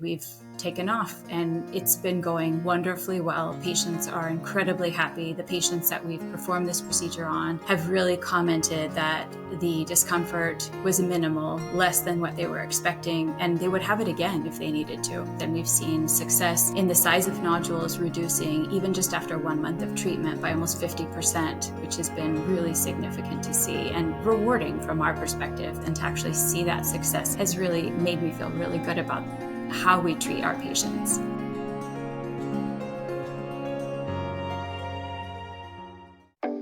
We've taken off and it's been going wonderfully well. Patients are incredibly happy. The patients that we've performed this procedure on have really commented that the discomfort was minimal, less than what they were expecting, and they would have it again if they needed to. Then we've seen success in the size of nodules reducing even just after 1 month of treatment by almost 50%, which has been really significant to see and rewarding from our perspective. And to actually see that success has really made me feel really good about how we treat our patients.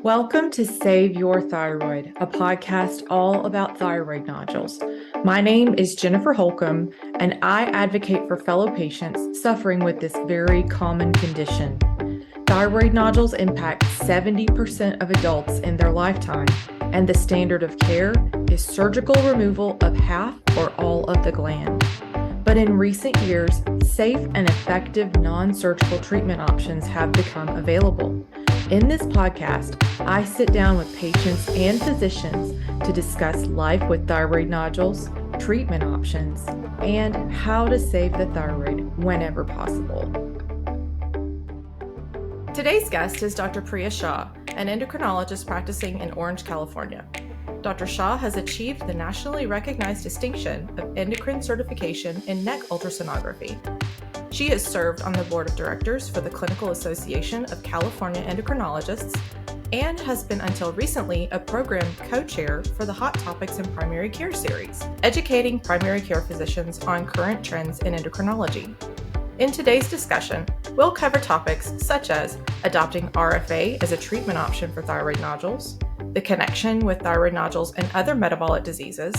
Welcome to Save Your Thyroid, a podcast all about thyroid nodules. My name is Jennifer Holcomb, and I advocate for fellow patients suffering with this very common condition. Thyroid nodules impact 70% of adults in their lifetime, and the standard of care is surgical removal of half or all of the gland. But in recent years, safe and effective non-surgical treatment options have become available. In this podcast, I sit down with patients and physicians to discuss life with thyroid nodules, treatment options, and how to save the thyroid whenever possible. Today's guest is Dr. Priya Shah, an endocrinologist practicing in Orange, California. Dr. Shah has achieved the nationally recognized distinction of Endocrine Certification in Neck Ultrasonography. She has served on the board of directors for the Clinical Association of California Endocrinologists and has been until recently a program co-chair for the Hot Topics in Primary Care series, educating primary care physicians on current trends in endocrinology. In today's discussion, we'll cover topics such as adopting RFA as a treatment option for thyroid nodules, the connection with thyroid nodules and other metabolic diseases,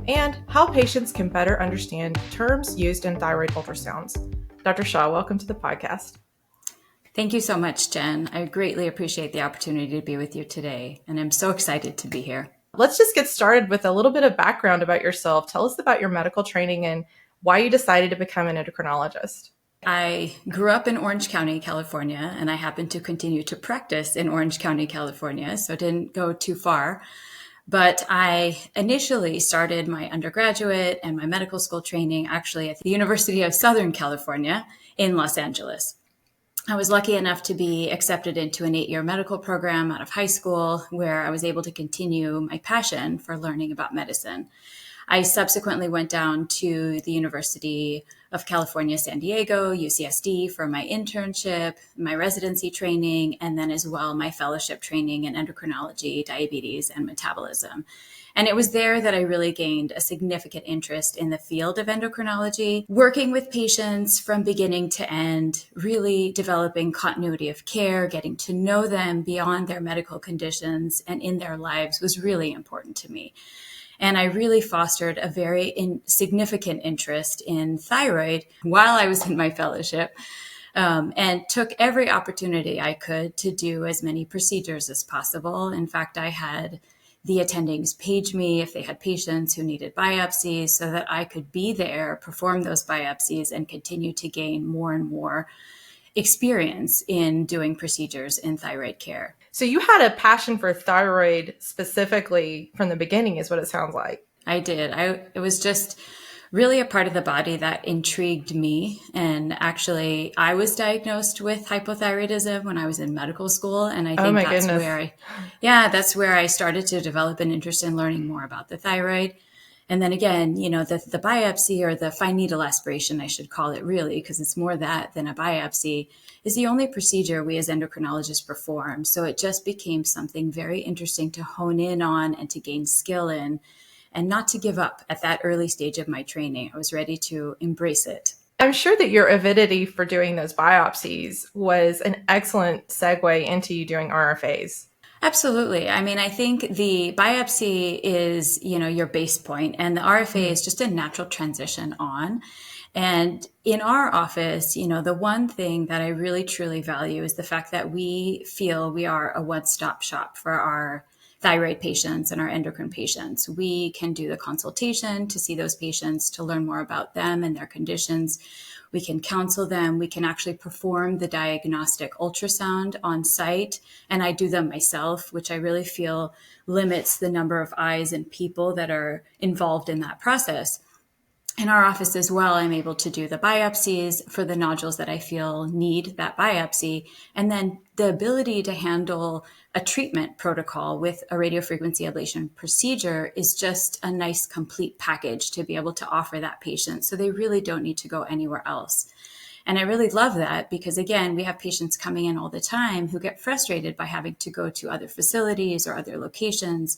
and how patients can better understand terms used in thyroid ultrasounds. Dr. Shah, welcome to the podcast. Thank you so much, Jen. I greatly appreciate the opportunity to be with you today, and I'm so excited to be here. Let's just get started with a little bit of background about yourself. Tell us about your medical training and why you decided to become an endocrinologist. I grew up in Orange County, California, and I happen to continue to practice in Orange County, California, so didn't go too far. But I initially started my undergraduate and my medical school training actually at the University of Southern California in Los Angeles. I was lucky enough to be accepted into an 8-year medical program out of high school where I was able to continue my passion for learning about medicine. I subsequently went down to the University of California, San Diego, UCSD, for my internship, my residency training, and then as well my fellowship training in endocrinology, diabetes, and metabolism. And it was there that I really gained a significant interest in the field of endocrinology, working with patients from beginning to end, really developing continuity of care, getting to know them beyond their medical conditions and in their lives was really important to me. And I really fostered a very significant interest in thyroid while I was in my fellowship, and took every opportunity I could to do as many procedures as possible. In fact, I had the attendings page me if they had patients who needed biopsies so that I could be there, perform those biopsies, and continue to gain more and more experience in doing procedures in thyroid care. So you had a passion for thyroid specifically from the beginning, is what it sounds like. I did. It was just really a part of the body that intrigued me. And actually, I was diagnosed with hypothyroidism when I was in medical school. And I think that's where I started to develop an interest in learning more about the thyroid. And then again, the biopsy, or the fine needle aspiration, I should call it really, because it's more that than a biopsy, is the only procedure we as endocrinologists perform. So it just became something very interesting to hone in on and to gain skill in, and not to give up at that early stage of my training. I was ready to embrace it. I'm sure that your avidity for doing those biopsies was an excellent segue into you doing RFAs. Absolutely. I mean, I think the biopsy is, your base point, and the RFA is just a natural transition on. And in our office, the one thing that I really truly value is the fact that we feel we are a one-stop shop for our thyroid patients and our endocrine patients. We can do the consultation to see those patients, to learn more about them and their conditions. We can counsel them. We can actually perform the diagnostic ultrasound on site. And I do them myself, which I really feel limits the number of eyes and people that are involved in that process. In our office as well, I'm able to do the biopsies for the nodules that I feel need that biopsy. And then the ability to handle a treatment protocol with a radiofrequency ablation procedure is just a nice complete package to be able to offer that patient. So they really don't need to go anywhere else. And I really love that because, again, we have patients coming in all the time who get frustrated by having to go to other facilities or other locations,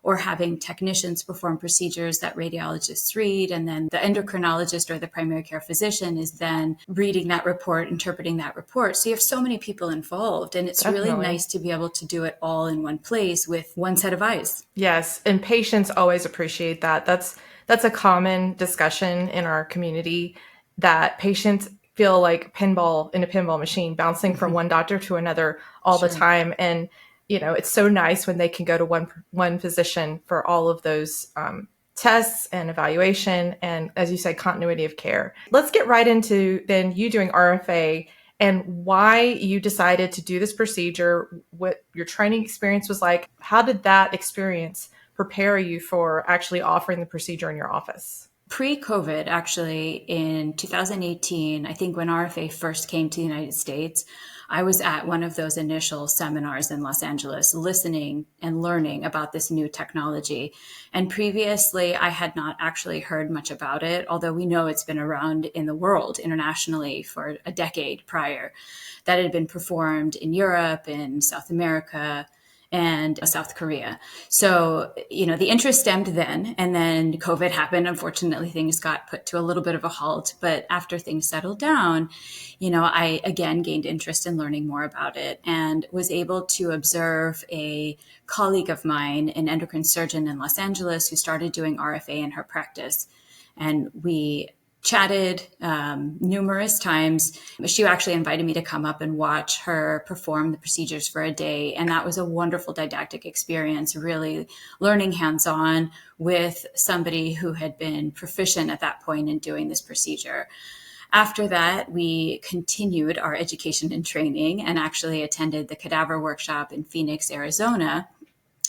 or having technicians perform procedures that radiologists read. And then the endocrinologist or the primary care physician is then reading that report, interpreting that report. So you have so many people involved, and it's Definitely. really nice to be able to do it all in one place with one set of eyes. Yes, and patients always appreciate that. That's a common discussion in our community, that patients feel like pinball in a pinball machine, bouncing from one doctor to another all the time. And it's so nice when they can go to one physician for all of those tests and evaluation, and, as you said, continuity of care. Let's get right into then you doing RFA and why you decided to do this procedure, what your training experience was like. How did that experience prepare you for actually offering the procedure in your office? Pre-COVID, actually, in 2018, I think when RFA first came to the United States, I was at one of those initial seminars in Los Angeles, listening and learning about this new technology. And previously, I had not actually heard much about it, although we know it's been around in the world internationally for a decade prior. That had been performed in Europe, in South America, and South Korea. So, the interest stemmed then, and then COVID happened. Unfortunately, things got put to a little bit of a halt. But after things settled down, I again gained interest in learning more about it and was able to observe a colleague of mine, an endocrine surgeon in Los Angeles, who started doing RFA in her practice. And we chatted numerous times. She actually invited me to come up and watch her perform the procedures for a day. And that was a wonderful didactic experience, really learning hands-on with somebody who had been proficient at that point in doing this procedure. After that, we continued our education and training and actually attended the cadaver workshop in Phoenix, Arizona,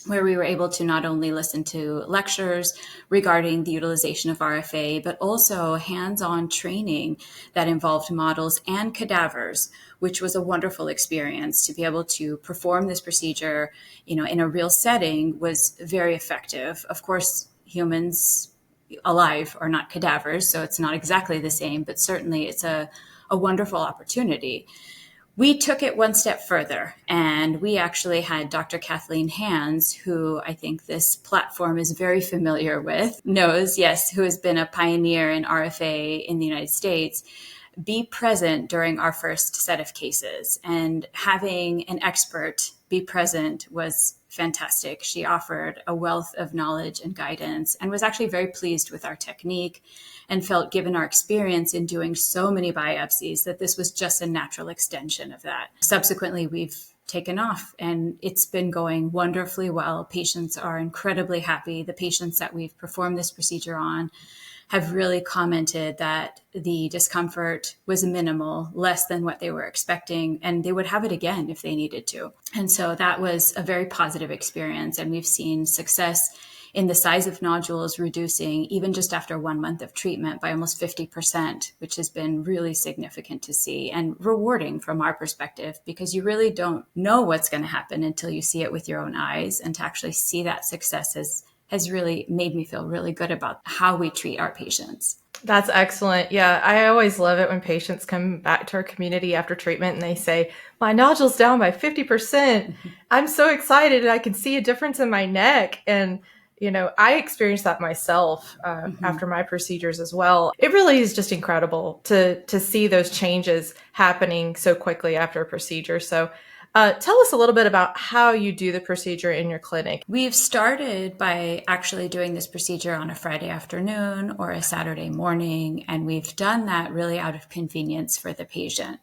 where we were able to not only listen to lectures regarding the utilization of RFA, but also hands-on training that involved models and cadavers, which was a wonderful experience. To be able to perform this procedure, in a real setting was very effective. Of course, humans alive are not cadavers, so it's not exactly the same, but certainly it's a wonderful opportunity. We took it one step further, and we actually had Dr. Kathleen Hands, who I think this platform is very familiar with, who has been a pioneer in RFA in the United States, be present during our first set of cases. And having an expert be present was fantastic. She offered a wealth of knowledge and guidance and was actually very pleased with our technique, and felt, given our experience in doing so many biopsies, that this was just a natural extension of that. Subsequently, we've taken off, and it's been going wonderfully well. Patients are incredibly happy. The patients that we've performed this procedure on have really commented that the discomfort was minimal, less than what they were expecting, and they would have it again if they needed to. And so that was a very positive experience, and we've seen success in the size of nodules reducing even just after 1 month of treatment by almost 50%, which has been really significant to see and rewarding from our perspective, because you really don't know what's going to happen until you see it with your own eyes. And to actually see that success has really made me feel really good about how we treat our patients. That's excellent. Yeah, I always love it when patients come back to our community after treatment and they say, my nodule's down by 50%. I'm so excited, and I can see a difference in my neck. And I experienced that myself after my procedures as well. It really is just incredible to see those changes happening so quickly after a procedure. So tell us a little bit about how you do the procedure in your clinic. We've started by actually doing this procedure on a Friday afternoon or a Saturday morning, and we've done that really out of convenience for the patient.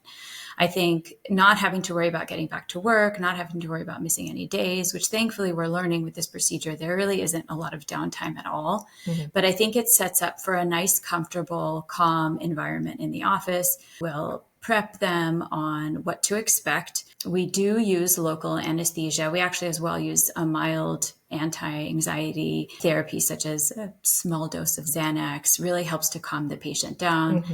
I think not having to worry about getting back to work, not having to worry about missing any days, which thankfully we're learning with this procedure, there really isn't a lot of downtime at all. Mm-hmm. But I think it sets up for a nice, comfortable, calm environment in the office. We'll prep them on what to expect. We do use local anesthesia. We actually as well use a mild anti-anxiety therapy, such as a small dose of Xanax, really helps to calm the patient down.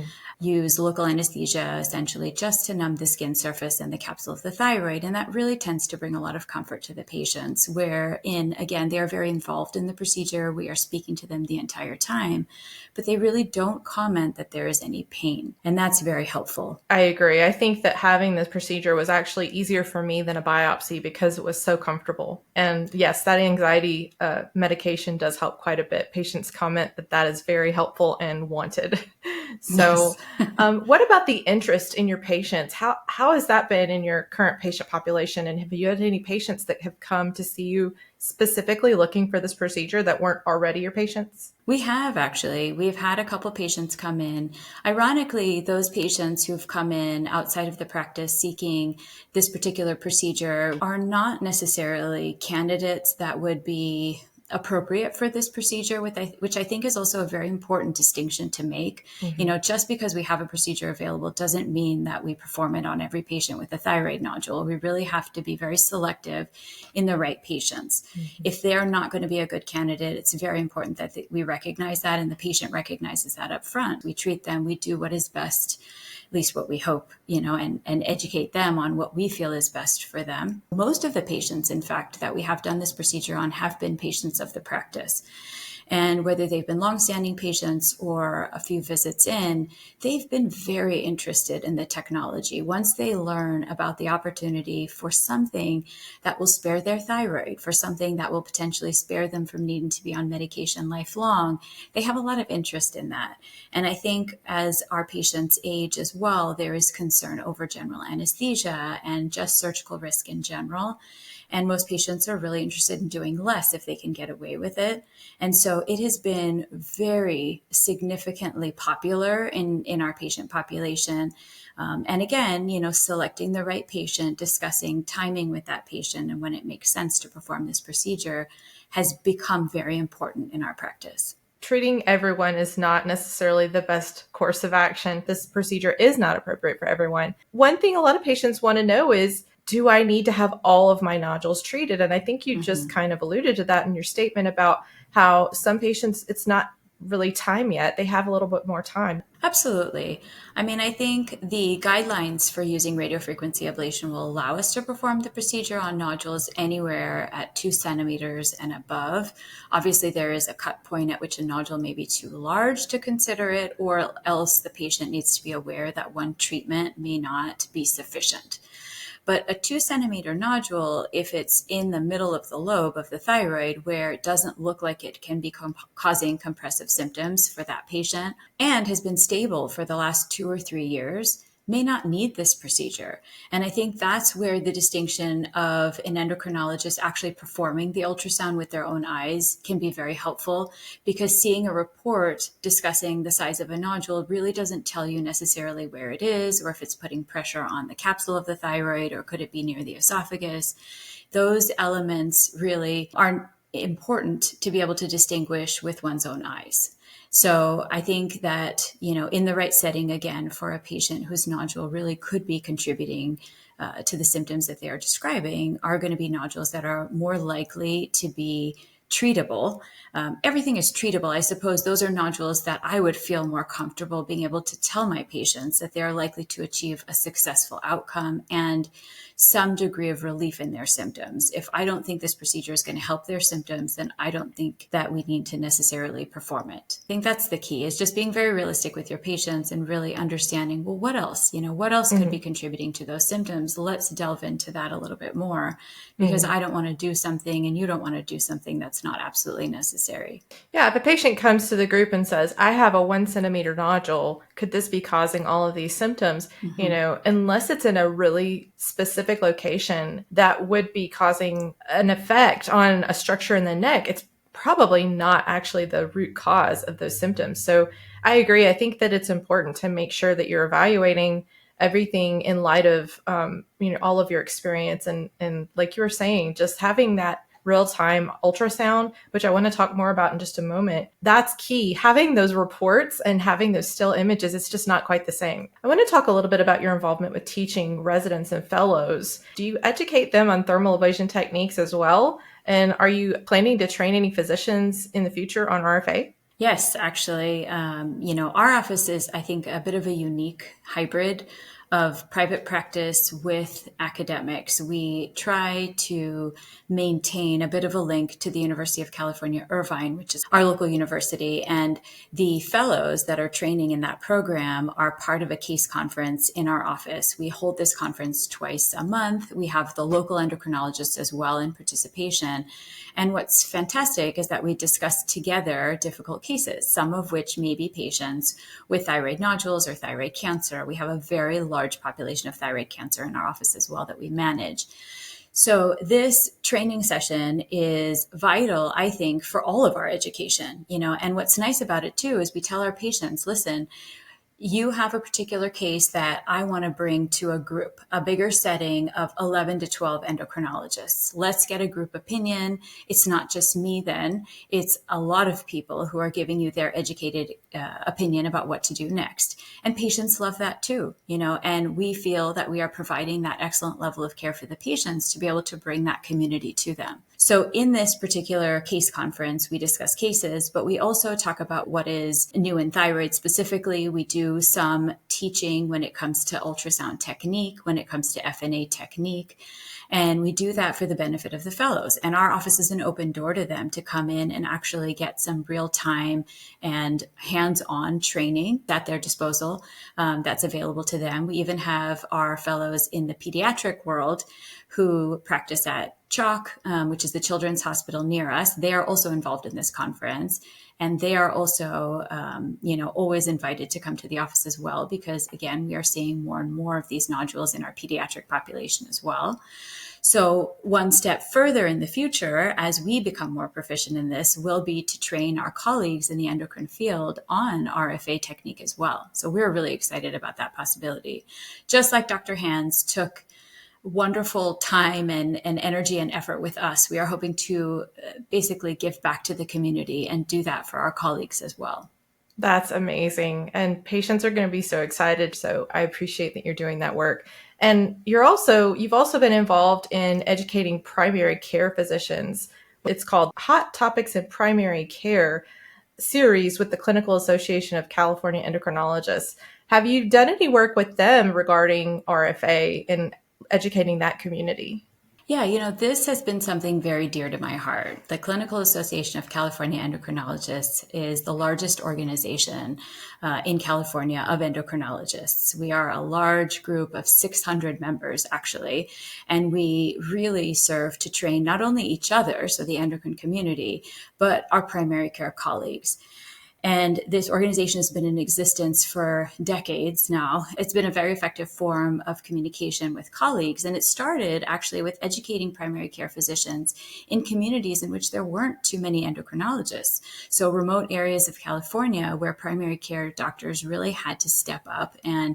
Use local anesthesia, essentially just to numb the skin surface and the capsule of the thyroid. And that really tends to bring a lot of comfort to the patients, wherein, again, they are very involved in the procedure. We are speaking to them the entire time, but they really don't comment that there is any pain. And that's very helpful. I agree. I think that having this procedure was actually easier for me than a biopsy because it was so comfortable. And yes, that anxiety medication does help quite a bit. Patients comment that that is very helpful and wanted. So what about the interest in your patients? How has that been in your current patient population? And have you had any patients that have come to see you specifically looking for this procedure that weren't already your patients? We have actually. We've had a couple patients come in. Ironically, those patients who've come in outside of the practice seeking this particular procedure are not necessarily candidates that would be appropriate for this procedure, which I think is also a very important distinction to make. Just because we have a procedure available doesn't mean that we perform it on every patient with a thyroid nodule. We really have to be very selective in the right patients. If they're not going to be a good candidate, it's very important that we recognize that and the patient recognizes that up front. We treat them, we do what is best, at least what we hope, and educate them on what we feel is best for them. Most of the patients, in fact, that we have done this procedure on have been patients of the practice. And whether they've been longstanding patients or a few visits in, they've been very interested in the technology. Once they learn about the opportunity for something that will spare their thyroid, for something that will potentially spare them from needing to be on medication lifelong, they have a lot of interest in that. And I think as our patients age as well, there is concern over general anesthesia and just surgical risk in general. And most patients are really interested in doing less if they can get away with it. And so it has been very significantly popular in our patient population. And again, selecting the right patient, discussing timing with that patient and when it makes sense to perform this procedure has become very important in our practice. Treating everyone is not necessarily the best course of action. This procedure is not appropriate for everyone. One thing a lot of patients want to know is, do I need to have all of my nodules treated? And I think you just kind of alluded to that in your statement about how some patients, it's not really time yet. They have a little bit more time. Absolutely. I think the guidelines for using radiofrequency ablation will allow us to perform the procedure on nodules anywhere at 2 centimeters and above. Obviously, there is a cut point at which a nodule may be too large to consider it, or else the patient needs to be aware that one treatment may not be sufficient. But a 2 centimeter nodule, if it's in the middle of the lobe of the thyroid where it doesn't look like it can be causing compressive symptoms for that patient and has been stable for the last 2 or 3 years, may not need this procedure. And I think that's where the distinction of an endocrinologist actually performing the ultrasound with their own eyes can be very helpful, because seeing a report discussing the size of a nodule really doesn't tell you necessarily where it is, or if it's putting pressure on the capsule of the thyroid, or could it be near the esophagus. Those elements really are important to be able to distinguish with one's own eyes. So I think that, in the right setting, again, for a patient whose nodule really could be contributing to the symptoms that they are describing, are going to be nodules that are more likely to be treatable. Everything is treatable. I suppose those are nodules that I would feel more comfortable being able to tell my patients that they are likely to achieve a successful outcome and some degree of relief in their symptoms. If I don't think this procedure is going to help their symptoms, then I don't think that we need to necessarily perform it. I think that's the key, is just being very realistic with your patients and really understanding, well, what else? What else could be contributing to those symptoms? Let's delve into that a little bit more, because I don't want to do something and you don't want to do something that's not absolutely necessary. Yeah, if a patient comes to the group and says, I have a 1 centimeter nodule, could this be causing all of these symptoms? Unless it's in a really specific location that would be causing an effect on a structure in the neck, it's probably not actually the root cause of those symptoms. So I agree. I think that it's important to make sure that you're evaluating everything in light of, all of your experience. And like you were saying, just having that real-time ultrasound, which I want to talk more about in just a moment, that's key. Having those reports and having those still images, it's just not quite the same. I want to talk a little bit about your involvement with teaching residents and fellows. Do you educate them on thermal ablation techniques as well? And are you planning to train any physicians in the future on RFA? Yes, actually, our office is, I think, a bit of a unique hybrid of private practice with academics. We try to maintain a bit of a link to the University of California, Irvine, which is our local university. And the fellows that are training in that program are part of a CACE conference in our office. We hold this conference twice a month. We have the local endocrinologists as well in participation. And what's fantastic is that we discuss together difficult cases, some of which may be patients with thyroid nodules or thyroid cancer. We have a very large population of thyroid cancer in our office as well that we manage. So this training session is vital, I think, for all of our education, and what's nice about it too is we tell our patients, listen, you have a particular case that I want to bring to a group, a bigger setting of 11 to 12 endocrinologists. Let's get a group opinion. It's not just me then. It's a lot of people who are giving you their educated opinion about what to do next. And patients love that too, and we feel that we are providing that excellent level of care for the patients to be able to bring that community to them. So in this particular CASE conference, we discuss cases, but we also talk about what is new in thyroid specifically. We do some teaching when it comes to ultrasound technique, when it comes to FNA technique. And we do that for the benefit of the fellows. And our office is an open door to them to come in and actually get some real time and hands-on training at their disposal that's available to them. We even have our fellows in the pediatric world who practice at CHOC, which is the Children's Hospital near us. They are also involved in this conference. And they are also, always invited to come to the office as well, because again, we are seeing more and more of these nodules in our pediatric population as well. So one step further in the future, as we become more proficient in this, will be to train our colleagues in the endocrine field on RFA technique as well. So we're really excited about that possibility. Just like Dr. Hands took wonderful time and energy and effort with us, we are hoping to basically give back to the community and do that for our colleagues as well. That's amazing. And patients are going to be so excited. So I appreciate that you're doing that work. And you've also been involved in educating primary care physicians. It's called Hot Topics in Primary Care series with the Clinical Association of California Endocrinologists. Have you done any work with them regarding RFA and educating that community? Yeah, this has been something very dear to my heart. The Clinical Association of California Endocrinologists is the largest organization in California of endocrinologists. We are a large group of 600 members, actually, and we really serve to train not only each other, so the endocrine community, but our primary care colleagues. And this organization has been in existence for decades now. It's been a very effective form of communication with colleagues. And it started actually with educating primary care physicians in communities in which there weren't too many endocrinologists. So remote areas of California where primary care doctors really had to step up and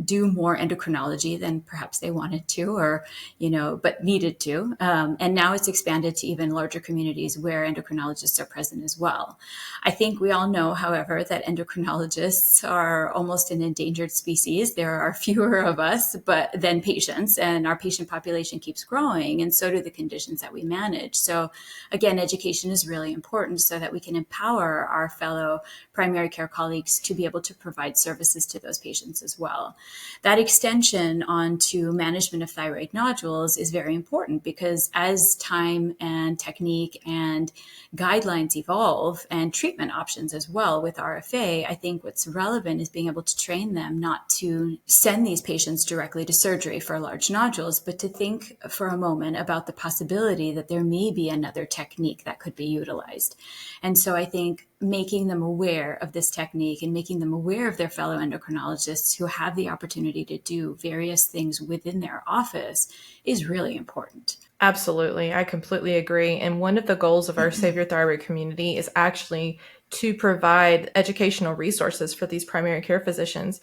do more endocrinology than perhaps they wanted to, or, but needed to. And now it's expanded to even larger communities where endocrinologists are present as well. I think we all know, however, that endocrinologists are almost an endangered species. There are fewer of us than patients, and our patient population keeps growing, and so do the conditions that we manage. So again, education is really important so that we can empower our fellow primary care colleagues to be able to provide services to those patients as well. That extension onto management of thyroid nodules is very important because as time and technique and guidelines evolve and treatment options as well with RFA, I think what's relevant is being able to train them not to send these patients directly to surgery for large nodules, but to think for a moment about the possibility that there may be another technique that could be utilized. And so I think making them aware of this technique and making them aware of their fellow endocrinologists who have the opportunity to do various things within their office is really important. Absolutely. I completely agree. And one of the goals of our Save Your Thyroid community is actually to provide educational resources for these primary care physicians,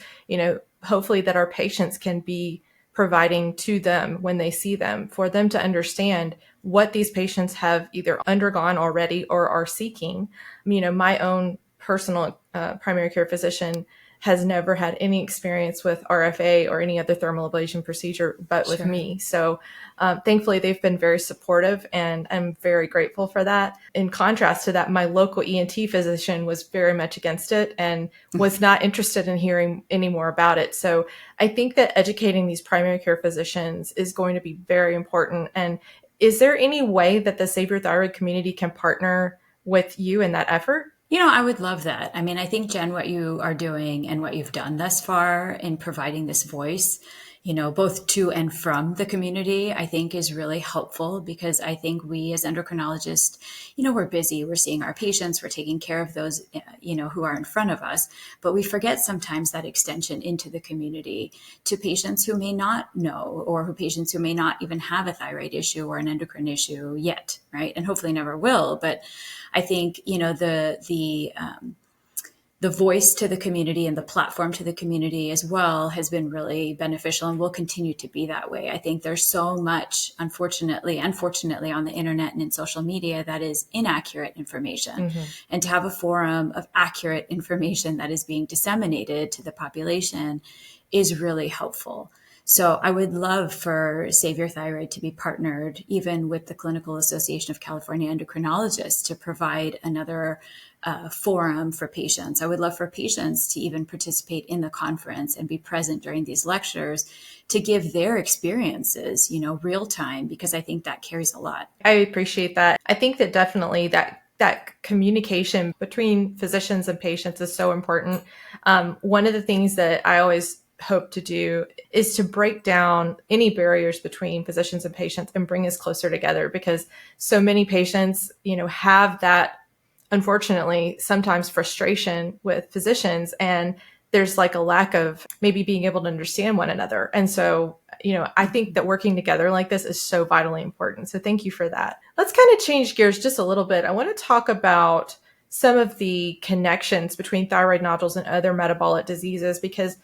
hopefully that our patients can be providing to them when they see them, for them to understand what these patients have either undergone already or are seeking. My own personal primary care physician has never had any experience with RFA or any other thermal ablation procedure but with Sure. me. So thankfully, they've been very supportive, and I'm very grateful for that. In contrast to that, my local ENT physician was very much against it and was not interested in hearing any more about it. So I think that educating these primary care physicians is going to be very important. And is there any way that the Save Your Thyroid community can partner with you in that effort? I would love that. I mean, I think, Jen, what you are doing and what you've done thus far in providing this voice, both to and from the community, I think is really helpful, because I think we as endocrinologists, we're busy, we're seeing our patients, we're taking care of those, who are in front of us, but we forget sometimes that extension into the community to patients who may not know, or patients who may not even have a thyroid issue or an endocrine issue yet, right? And hopefully never will. But I think, the voice to the community and the platform to the community as well has been really beneficial and will continue to be that way. I think there's so much, unfortunately and fortunately, on the internet and in social media that is inaccurate information. Mm-hmm. And to have a forum of accurate information that is being disseminated to the population is really helpful. So I would love for Save Your Thyroid to be partnered even with the Clinical Association of California Endocrinologists to provide another forum for patients. I would love for patients to even participate in the conference and be present during these lectures to give their experiences, real time, because I think that carries a lot. I appreciate that. I think that definitely that communication between physicians and patients is so important. One of the things that I always hope to do is to break down any barriers between physicians and patients and bring us closer together, because so many patients, have that, unfortunately, sometimes frustration with physicians, and there's like a lack of maybe being able to understand one another. And so, I think that working together like this is so vitally important. So thank you for that. Let's kind of change gears just a little bit. I want to talk about some of the connections between thyroid nodules and other metabolic diseases, because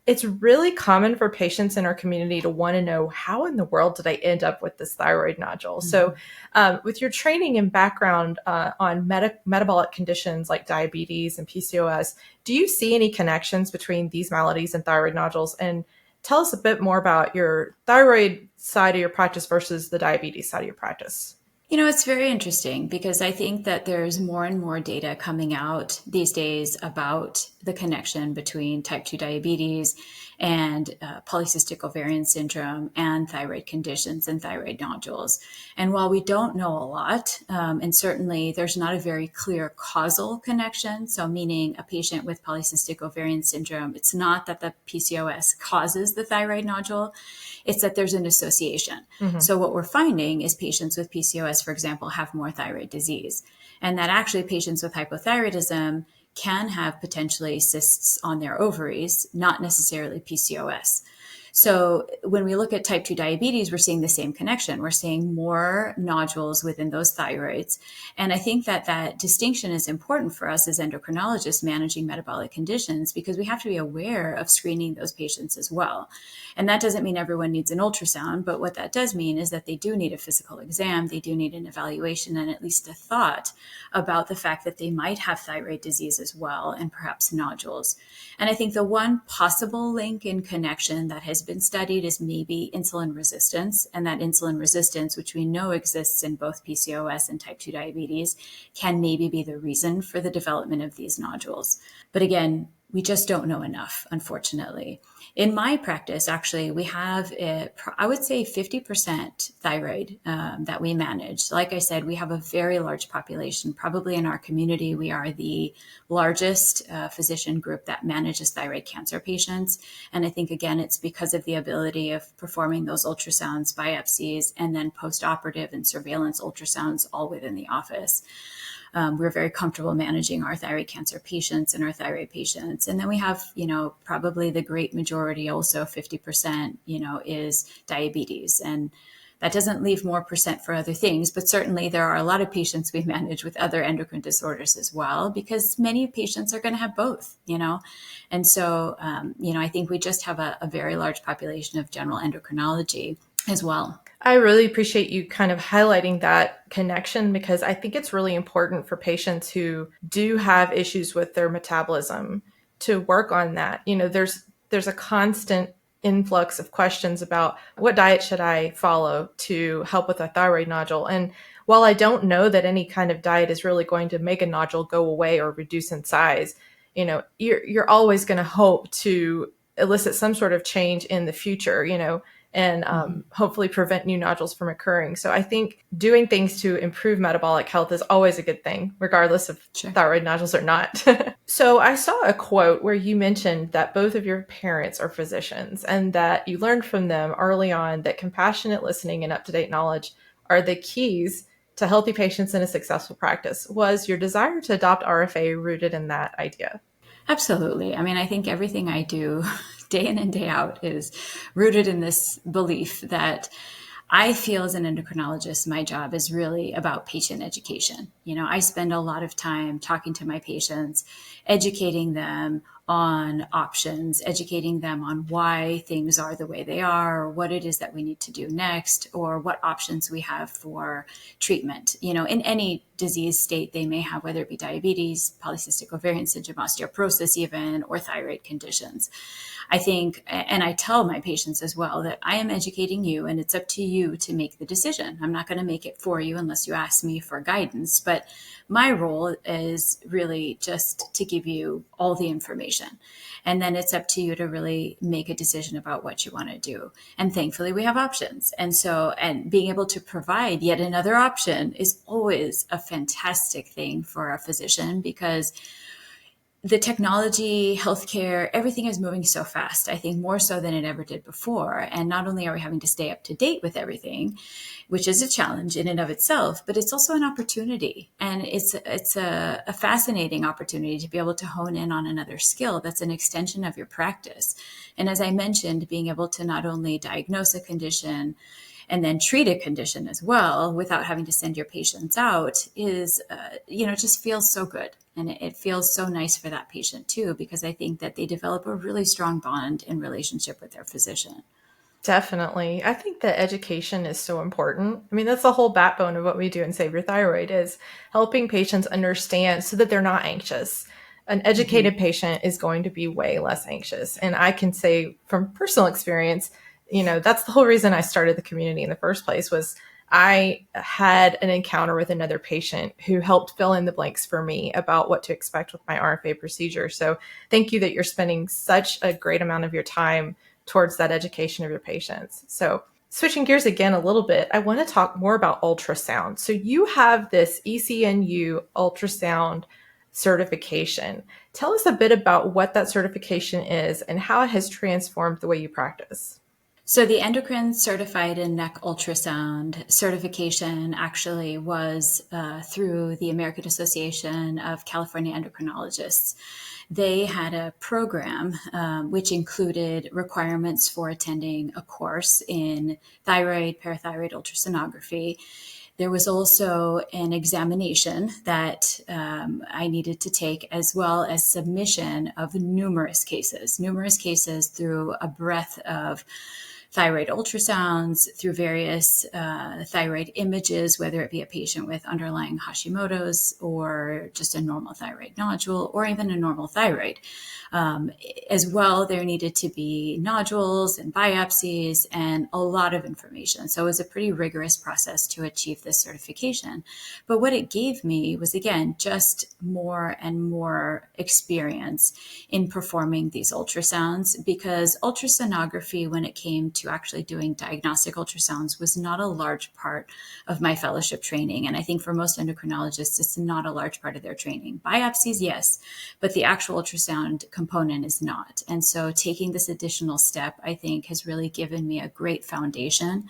it's really common for patients in our community to want to know, how in the world did I end up with this thyroid nodule? Mm-hmm. So with your training and background on metabolic conditions like diabetes and PCOS, do you see any connections between these maladies and thyroid nodules? And tell us a bit more about your thyroid side of your practice versus the diabetes side of your practice. It's very interesting, because I think that there's more and more data coming out these days about the connection between type 2 diabetes and polycystic ovarian syndrome and thyroid conditions and thyroid nodules. And while we don't know a lot, and certainly there's not a very clear causal connection, so meaning a patient with polycystic ovarian syndrome, it's not that the PCOS causes the thyroid nodule, it's that there's an association. Mm-hmm. So what we're finding is patients with PCOS, for example, have more thyroid disease, and that actually patients with hypothyroidism can have potentially cysts on their ovaries, not necessarily PCOS. So when we look at type 2 diabetes, we're seeing the same connection. We're seeing more nodules within those thyroids. And I think that that distinction is important for us as endocrinologists managing metabolic conditions, because we have to be aware of screening those patients as well. And that doesn't mean everyone needs an ultrasound, but what that does mean is that they do need a physical exam, they do need an evaluation, and at least a thought about the fact that they might have thyroid disease as well, and perhaps nodules. And I think the one possible link in connection that has been studied is maybe insulin resistance, and that insulin resistance, which we know exists in both PCOS and type 2 diabetes, can maybe be the reason for the development of these nodules. But again, we just don't know enough, unfortunately. In my practice, actually, we have, I would say 50% thyroid that we manage. Like I said, we have a very large population. Probably in our community, we are the largest physician group that manages thyroid cancer patients. And I think, again, it's because of the ability of performing those ultrasounds, biopsies, and then post-operative and surveillance ultrasounds all within the office. We're very comfortable managing our thyroid cancer patients and our thyroid patients. And then we have, probably the great majority, also 50%, is diabetes. And that doesn't leave more percent for other things, but certainly there are a lot of patients we manage with other endocrine disorders as well, because many patients are going to have both, And so, I think we just have a very large population of general endocrinology as well. I really appreciate you kind of highlighting that connection, because I think it's really important for patients who do have issues with their metabolism to work on that. There's a constant influx of questions about what diet should I follow to help with a thyroid nodule. And while I don't know that any kind of diet is really going to make a nodule go away or reduce in size, you're always going to hope to elicit some sort of change in the future, and hopefully prevent new nodules from occurring. So I think doing things to improve metabolic health is always a good thing, regardless of thyroid nodules or not. So I saw a quote where you mentioned that both of your parents are physicians and that you learned from them early on that compassionate listening and up-to-date knowledge are the keys to healthy patients and a successful practice. Was your desire to adopt RFA rooted in that idea? Absolutely. I mean, I think everything I do day in and day out is rooted in this belief that I feel as an endocrinologist, my job is really about patient education. I spend a lot of time talking to my patients, educating them on options, educating them on why things are the way they are, or what it is that we need to do next, or what options we have for treatment, in any disease state they may have, whether it be diabetes, polycystic ovarian syndrome, osteoporosis even, or thyroid conditions. I think, and I tell my patients as well, that I am educating you and it's up to you to make the decision. I'm not going to make it for you unless you ask me for guidance. But my role is really just to give you all the information. And then it's up to you to really make a decision about what you want to do. And thankfully we have options. And being able to provide yet another option is always a fantastic thing for a physician, because the technology, healthcare, everything is moving so fast, I think more so than it ever did before. And not only are we having to stay up to date with everything, which is a challenge in and of itself, but it's also an opportunity. And it's a fascinating opportunity to be able to hone in on another skill that's an extension of your practice. And as I mentioned, being able to not only diagnose a condition and then treat a condition as well without having to send your patients out is, just feels so good. And it feels so nice for that patient too, because I think that they develop a really strong bond and relationship with their physician. Definitely. I think that education is so important. I mean, that's the whole backbone of what we do in Save Your Thyroid, is helping patients understand so that they're not anxious. An educated patient is going to be way less anxious. And I can say from personal experience, that's the whole reason I started the community in the first place. Was I had an encounter with another patient who helped fill in the blanks for me about what to expect with my RFA procedure. So thank you that you're spending such a great amount of your time towards that education of your patients. So switching gears again a little bit, I want to talk more about ultrasound. So you have this ECNU ultrasound certification. Tell us a bit about what that certification is and how it has transformed the way you practice. So the Endocrine Certified in Neck Ultrasound certification actually was through the American Association of California Endocrinologists. They had a program which included requirements for attending a course in thyroid, parathyroid ultrasonography. There was also an examination that I needed to take, as well as submission of numerous cases through a breadth of thyroid ultrasounds, through various thyroid images, whether it be a patient with underlying Hashimoto's or just a normal thyroid nodule or even a normal thyroid. As well, there needed to be nodules and biopsies and a lot of information. So it was a pretty rigorous process to achieve this certification. But what it gave me was, again, just more and more experience in performing these ultrasounds, because ultrasonography, when it came to actually doing diagnostic ultrasounds, was not a large part of my fellowship training. And I think for most endocrinologists, it's not a large part of their training. Biopsies, yes, but the actual ultrasound component is not. And so taking this additional step, I think, has really given me a great foundation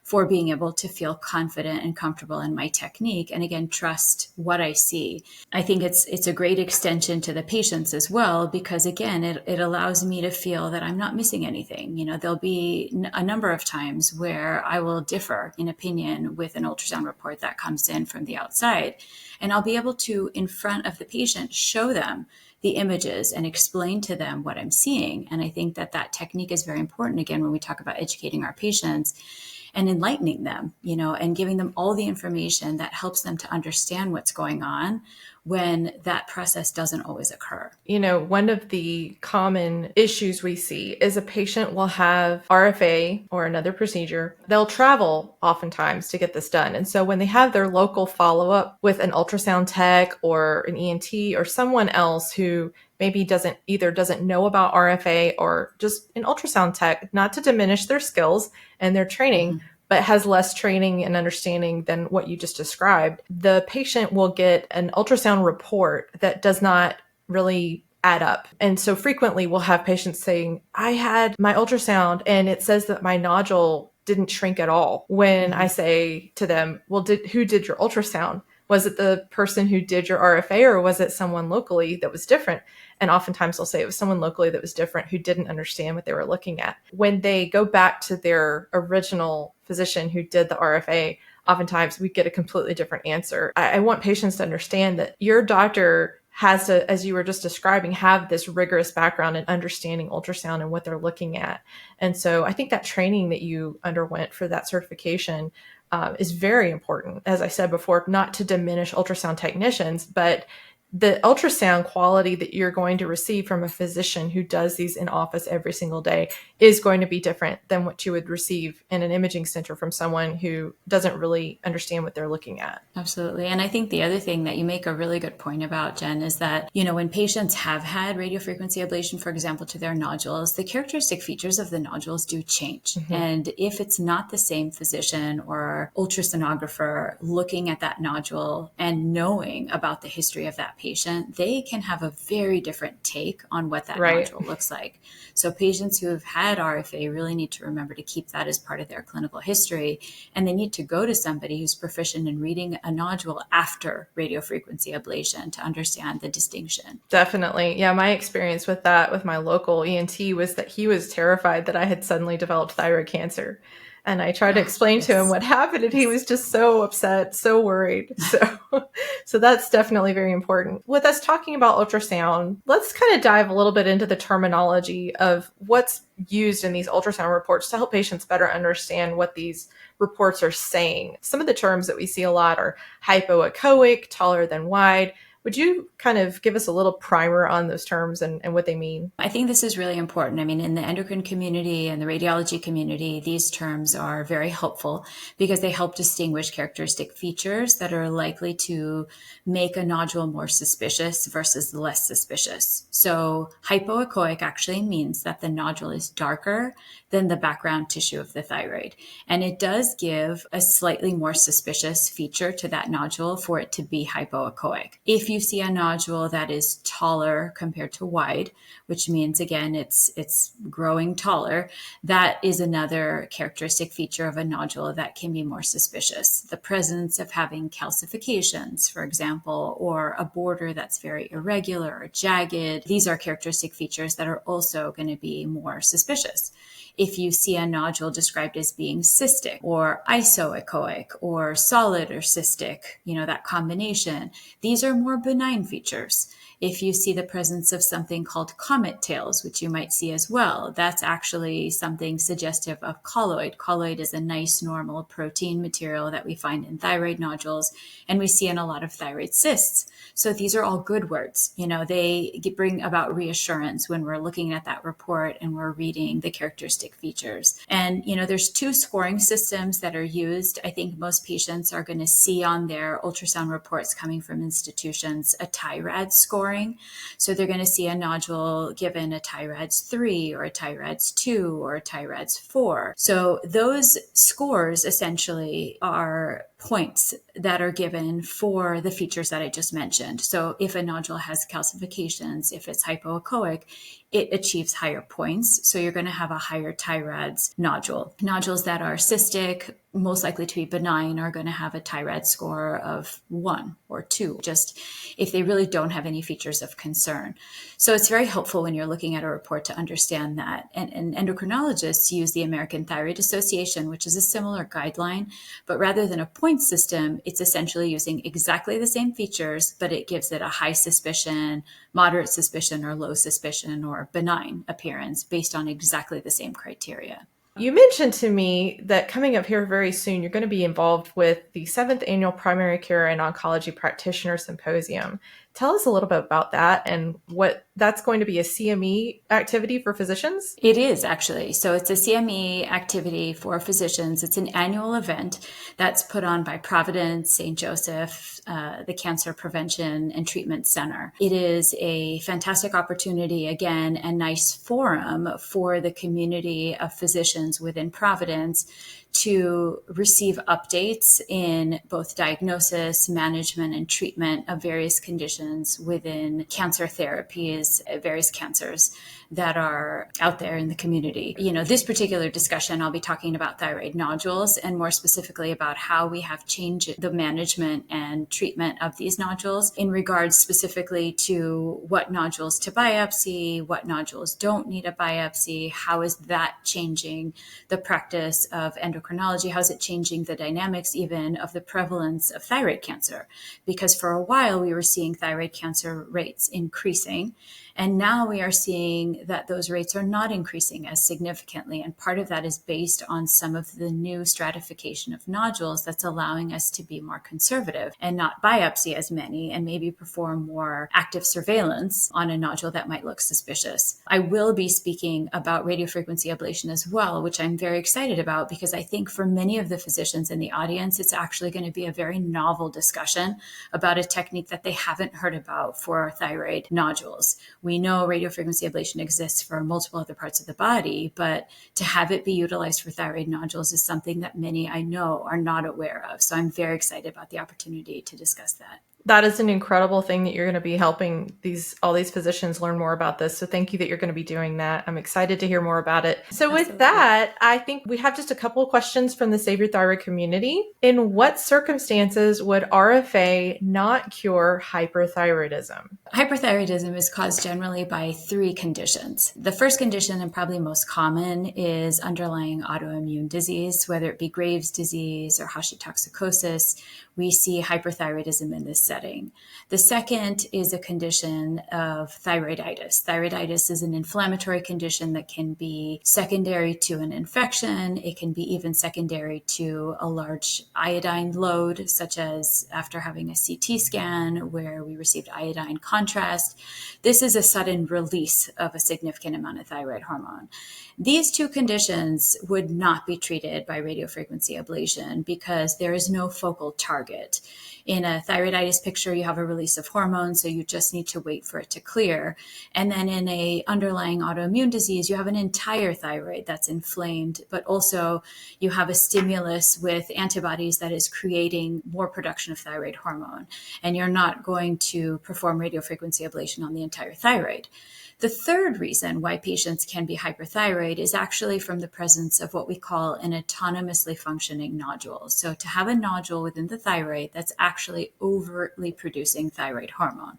for being able to feel confident and comfortable in my technique, and again, trust what I see. I think it's a great extension to the patients as well, because again, it allows me to feel that I'm not missing anything. There'll be a number of times where I will differ in opinion with an ultrasound report that comes in from the outside, and I'll be able to, in front of the patient, show them the images and explain to them what I'm seeing. And I think that technique is very important, again, when we talk about educating our patients. and enlightening them, and giving them all the information that helps them to understand what's going on when that process doesn't always occur. One of the common issues we see is a patient will have RFA or another procedure. They'll travel oftentimes to get this done. And so when they have their local follow-up with an ultrasound tech or an ENT or someone else who maybe doesn't know about RFA or just an ultrasound tech, not to diminish their skills and their training, but has less training and understanding than what you just described, the patient will get an ultrasound report that does not really add up. And so frequently we'll have patients saying, I had my ultrasound and it says that my nodule didn't shrink at all. When I say to them, well, who did your ultrasound? Was it the person who did your RFA or was it someone locally that was different? And oftentimes they'll say it was someone locally that was different who didn't understand what they were looking at. When they go back to their original physician who did the RFA, oftentimes we get a completely different answer. I want patients to understand that your doctor has to, as you were just describing, have this rigorous background in understanding ultrasound and what they're looking at. And so I think that training that you underwent for that certification is very important. As I said before, not to diminish ultrasound technicians, but the ultrasound quality that you're going to receive from a physician who does these in office every single day is going to be different than what you would receive in an imaging center from someone who doesn't really understand what they're looking at. Absolutely. And I think the other thing that you make a really good point about, Jen, is that, when patients have had radiofrequency ablation, for example, to their nodules, the characteristic features of the nodules do change. And if it's not the same physician or ultrasonographer looking at that nodule and knowing about the history of that patient, they can have a very different take on what that nodule looks like. So patients who have had RFA really need to remember to keep that as part of their clinical history. And they need to go to somebody who's proficient in reading a nodule after radiofrequency ablation to understand the distinction. Definitely. Yeah, my experience with that with my local ENT was that he was terrified that I had suddenly developed thyroid cancer. And I tried to explain to him what happened, and he was just so upset, so worried. So that's definitely very important. With us talking about ultrasound, let's kind of dive a little bit into the terminology of what's used in these ultrasound reports to help patients better understand what these reports are saying. Some of the terms that we see a lot are hypoechoic, taller than wide. Would you kind of give us a little primer on those terms and what they mean? I think this is really important. I mean, in the endocrine community and the radiology community, these terms are very helpful because they help distinguish characteristic features that are likely to make a nodule more suspicious versus less suspicious. So hypoechoic actually means that the nodule is darker than the background tissue of the thyroid. And it does give a slightly more suspicious feature to that nodule for it to be hypoechoic. If you see a nodule that is taller compared to wide, which means, again, it's growing taller, that is another characteristic feature of a nodule that can be more suspicious. The presence of having calcifications, for example, or a border that's very irregular or jagged, these are characteristic features that are also going to be more suspicious. If you see a nodule described as being cystic or isoechoic or solid or cystic, that combination, these are more benign features. If you see the presence of something called comet tails, which you might see as well, that's actually something suggestive of colloid. Colloid is a nice normal protein material that we find in thyroid nodules, and we see in a lot of thyroid cysts. So these are all good words. They bring about reassurance when we're looking at that report and we're reading the characteristic features. And, there's two scoring systems that are used. I think most patients are going to see on their ultrasound reports coming from institutions a TI-RADS score. So they're going to see a nodule given a TI-RADS 3 or a TI-RADS 2 or a TI-RADS 4. So those scores essentially are points that are given for the features that I just mentioned. So if a nodule has calcifications, if it's hypoechoic, it achieves higher points. So you're going to have a higher TI-RADS nodule. Nodules that are cystic, most likely to be benign, are going to have a TI-RADS score of 1 or 2, just if they really don't have any features of concern. So it's very helpful when you're looking at a report to understand that. And endocrinologists use the American Thyroid Association, which is a similar guideline, but rather than a point system, it's essentially using exactly the same features, but it gives it a high suspicion, moderate suspicion, or low suspicion, or benign appearance based on exactly the same criteria. You mentioned to me that coming up here very soon, you're going to be involved with the 7th Annual Primary Care and Oncology Practitioner Symposium. Tell us a little bit about that and what that's going to be, a CME activity for physicians? It is actually. So it's a CME activity for physicians. It's an annual event that's put on by Providence, St. Joseph, the Cancer Prevention and Treatment Center. It is a fantastic opportunity, again, a nice forum for the community of physicians within Providence to receive updates in both diagnosis, management, and treatment of various conditions within cancer therapies, various cancers that are out there in the community. This particular discussion, I'll be talking about thyroid nodules and more specifically about how we have changed the management and treatment of these nodules in regards specifically to what nodules to biopsy, what nodules don't need a biopsy, how is that changing the practice of endocrinology, how is it changing the dynamics even of the prevalence of thyroid cancer? Because for a while we were seeing thyroid cancer rates increasing, and now we are seeing that those rates are not increasing as significantly. And part of that is based on some of the new stratification of nodules that's allowing us to be more conservative and not biopsy as many and maybe perform more active surveillance on a nodule that might look suspicious. I will be speaking about radiofrequency ablation as well, which I'm very excited about because I think for many of the physicians in the audience, it's actually going to be a very novel discussion about a technique that they haven't heard about for thyroid nodules. We know radiofrequency ablation exists for multiple other parts of the body, but to have it be utilized for thyroid nodules is something that many I know are not aware of. So I'm very excited about the opportunity to discuss that. That is an incredible thing that you're going to be helping all these physicians learn more about this. So thank you that you're going to be doing that. I'm excited to hear more about it. So with that, I think we have just a couple of questions from the Save Your Thyroid community. In what circumstances would RFA not cure hyperthyroidism? Hyperthyroidism is caused generally by 3 conditions. The first condition, and probably most common, is underlying autoimmune disease, whether it be Graves' disease or Hashimoto's. We see hyperthyroidism in this setting. The second is a condition of thyroiditis. Thyroiditis is an inflammatory condition that can be secondary to an infection. It can be even secondary to a large iodine load, such as after having a CT scan where we received iodine contrast. This is a sudden release of a significant amount of thyroid hormone. These 2 conditions would not be treated by radiofrequency ablation because there is no focal target. In a thyroiditis picture, you have a release of hormones, so you just need to wait for it to clear. And then in a underlying autoimmune disease, you have an entire thyroid that's inflamed, but also you have a stimulus with antibodies that is creating more production of thyroid hormone. And you're not going to perform radiofrequency ablation on the entire thyroid. The third reason why patients can be hyperthyroid is actually from the presence of what we call an autonomously functioning nodule. So to have a nodule within the thyroid that's actually overtly producing thyroid hormone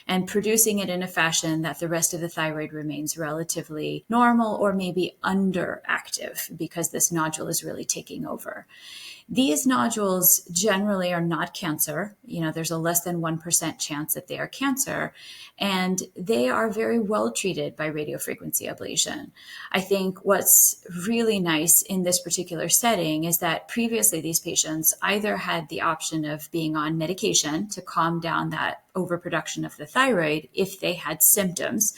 and producing it in a fashion that the rest of the thyroid remains relatively normal or maybe underactive because this nodule is really taking over. These nodules generally are not cancer. There's a less than 1% chance that they are cancer, and they are very well treated by radiofrequency ablation. I think what's really nice in this particular setting is that previously these patients either had the option of being on medication to calm down that overproduction of the thyroid if they had symptoms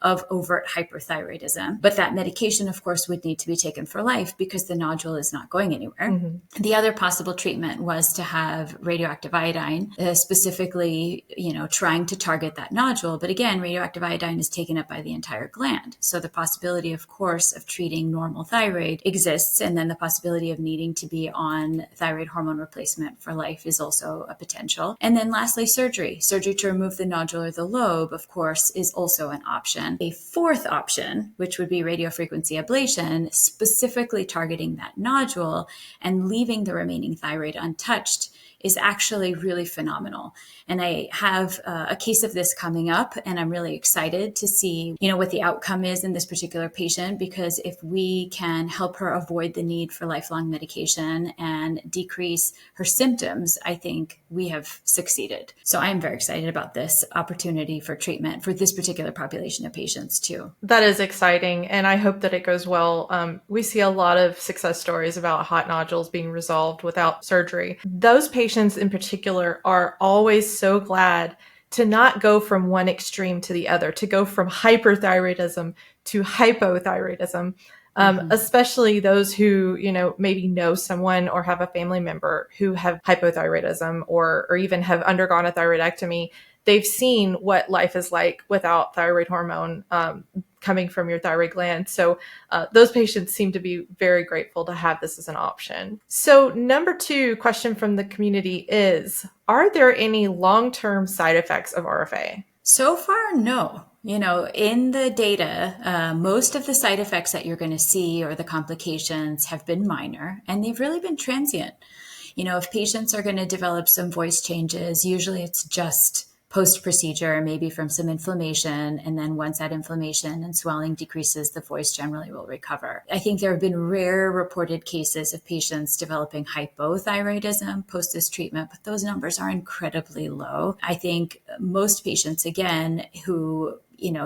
of overt hyperthyroidism. But that medication, of course, would need to be taken for life because the nodule is not going anywhere. Mm-hmm. The other possible treatment was to have radioactive iodine, specifically, trying to target that nodule. But again, radioactive iodine is taken up by the entire gland. So the possibility, of course, of treating normal thyroid exists. And then the possibility of needing to be on thyroid hormone replacement for life is also a potential. And then lastly, surgery. Surgery to remove the nodule or the lobe, of course, is also an option. A fourth option, which would be radiofrequency ablation, specifically targeting that nodule and leaving the remaining thyroid untouched, is actually really phenomenal. And I have a case of this coming up, and I'm really excited to see, what the outcome is in this particular patient, because if we can help her avoid the need for lifelong medication and decrease her symptoms, I think we have succeeded. So I'm very excited about this opportunity for treatment for this particular population of patients too. That is exciting, and I hope that it goes well. We see a lot of success stories about hot nodules being resolved without surgery. Those patients in particular are always so glad to not go from one extreme to the other, to go from hyperthyroidism to hypothyroidism. Especially those who, maybe know someone or have a family member who have hypothyroidism or even have undergone a thyroidectomy. They've seen what life is like without thyroid hormone coming from your thyroid gland. So those patients seem to be very grateful to have this as an option. So number 2 question from the community is, are there any long-term side effects of RFA? So far, no. In the data, most of the side effects that you're going to see or the complications have been minor, and they've really been transient. If patients are going to develop some voice changes, usually it's just post-procedure, maybe from some inflammation. And then once that inflammation and swelling decreases, the voice generally will recover. I think there have been rare reported cases of patients developing hypothyroidism post this treatment, but those numbers are incredibly low. I think most patients, again, who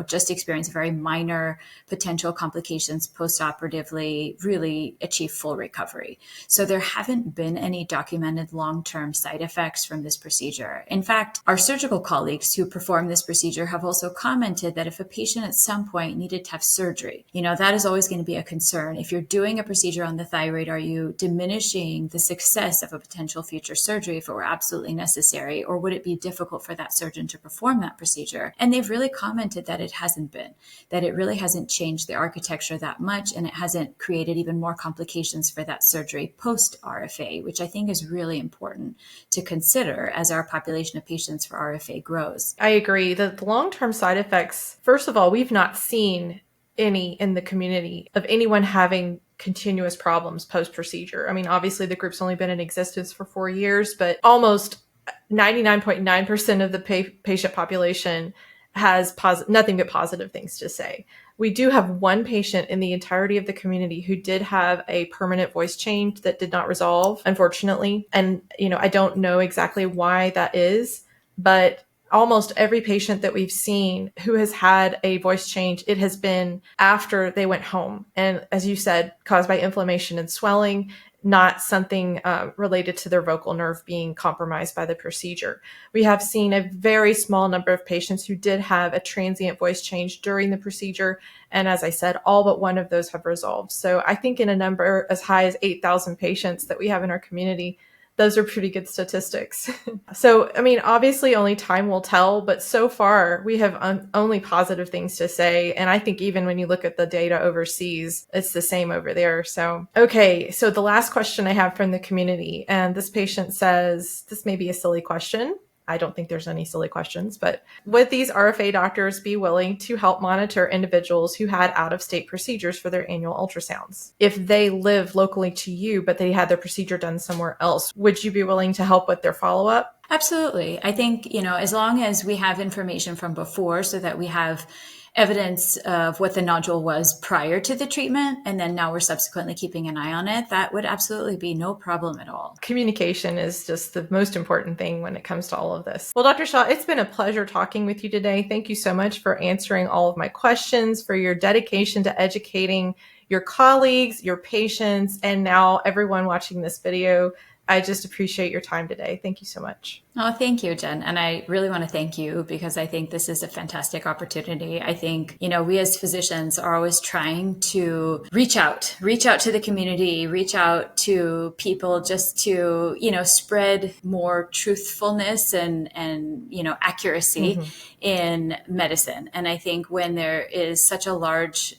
just experience very minor potential complications post-operatively really achieve full recovery. So there haven't been any documented long-term side effects from this procedure. In fact, our surgical colleagues who perform this procedure have also commented that if a patient at some point needed to have surgery, that is always going to be a concern. If you're doing a procedure on the thyroid, are you diminishing the success of a potential future surgery if it were absolutely necessary, or would it be difficult for that surgeon to perform that procedure? And they've really commented that it hasn't been, that it really hasn't changed the architecture that much, and it hasn't created even more complications for that surgery post RFA, which I think is really important to consider as our population of patients for RFA grows. I agree that the long-term side effects, first of all, we've not seen any in the community of anyone having continuous problems post-procedure. I mean, obviously the group's only been in existence for 4 years, but almost 99.9% of the patient population has nothing but positive things to say. We do have one patient in the entirety of the community who did have a permanent voice change that did not resolve, unfortunately. And, I don't know exactly why that is, but almost every patient that we've seen who has had a voice change, it has been after they went home. And as you said, caused by inflammation and swelling, not something related to their vocal nerve being compromised by the procedure. We have seen a very small number of patients who did have a transient voice change during the procedure. And as I said, all but one of those have resolved. So I think in a number as high as 8,000 patients that we have in our community, those are pretty good statistics. So, I mean, obviously only time will tell, but so far we have only positive things to say. And I think even when you look at the data overseas, it's the same over there. So, okay. So the last question I have from the community, and this patient says, this may be a silly question. I don't think there's any silly questions, but would these RFA doctors be willing to help monitor individuals who had out-of-state procedures for their annual ultrasounds? If they live locally to you, but they had their procedure done somewhere else, would you be willing to help with their follow-up? Absolutely. I think, as long as we have information from before so that we have evidence of what the nodule was prior to the treatment, and then now we're subsequently keeping an eye on it, that would absolutely be no problem at all. Communication is just the most important thing when it comes to all of this. Well, Dr. Shah, it's been a pleasure talking with you today. Thank you so much for answering all of my questions, for your dedication to educating your colleagues, your patients, and now everyone watching this video. I just appreciate your time today. Thank you so much. Oh, thank you, Jen. And I really want to thank you because I think this is a fantastic opportunity. I think, we as physicians are always trying to reach out to the community, reach out to people just to, spread more truthfulness and accuracy in medicine. And I think when there is such a large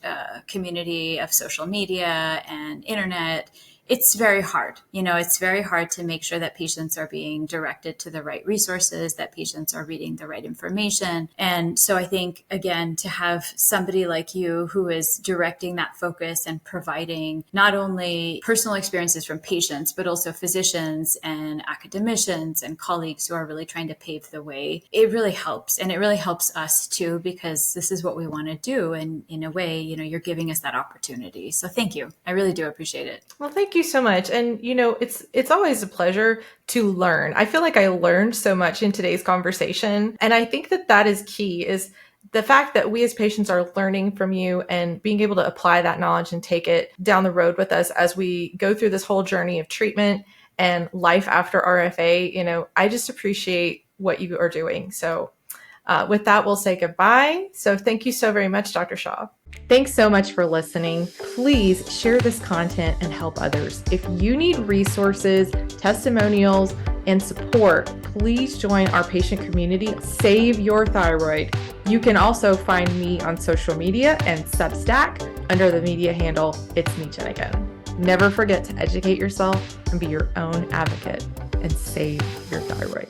community of social media and internet, it's very hard. It's very hard to make sure that patients are being directed to the right resources, that patients are reading the right information. And so I think, again, to have somebody like you who is directing that focus and providing not only personal experiences from patients, but also physicians and academicians and colleagues who are really trying to pave the way, it really helps. And it really helps us too, because this is what we want to do. And in a way, you're giving us that opportunity. So thank you. I really do appreciate it. Well, thank you so much. And, it's always a pleasure to learn. I feel like I learned so much in today's conversation. And I think that is key, is the fact that we as patients are learning from you and being able to apply that knowledge and take it down the road with us as we go through this whole journey of treatment and life after RFA. I just appreciate what you are doing. So with that, we'll say goodbye. So thank you so very much, Dr. Shah. Thanks so much for listening. Please share this content and help others. If you need resources, testimonials, and support, please join our patient community. Save your thyroid. You can also find me on social media and Substack under the media handle It's Me Jen Again. Never forget to educate yourself and be your own advocate and save your thyroid.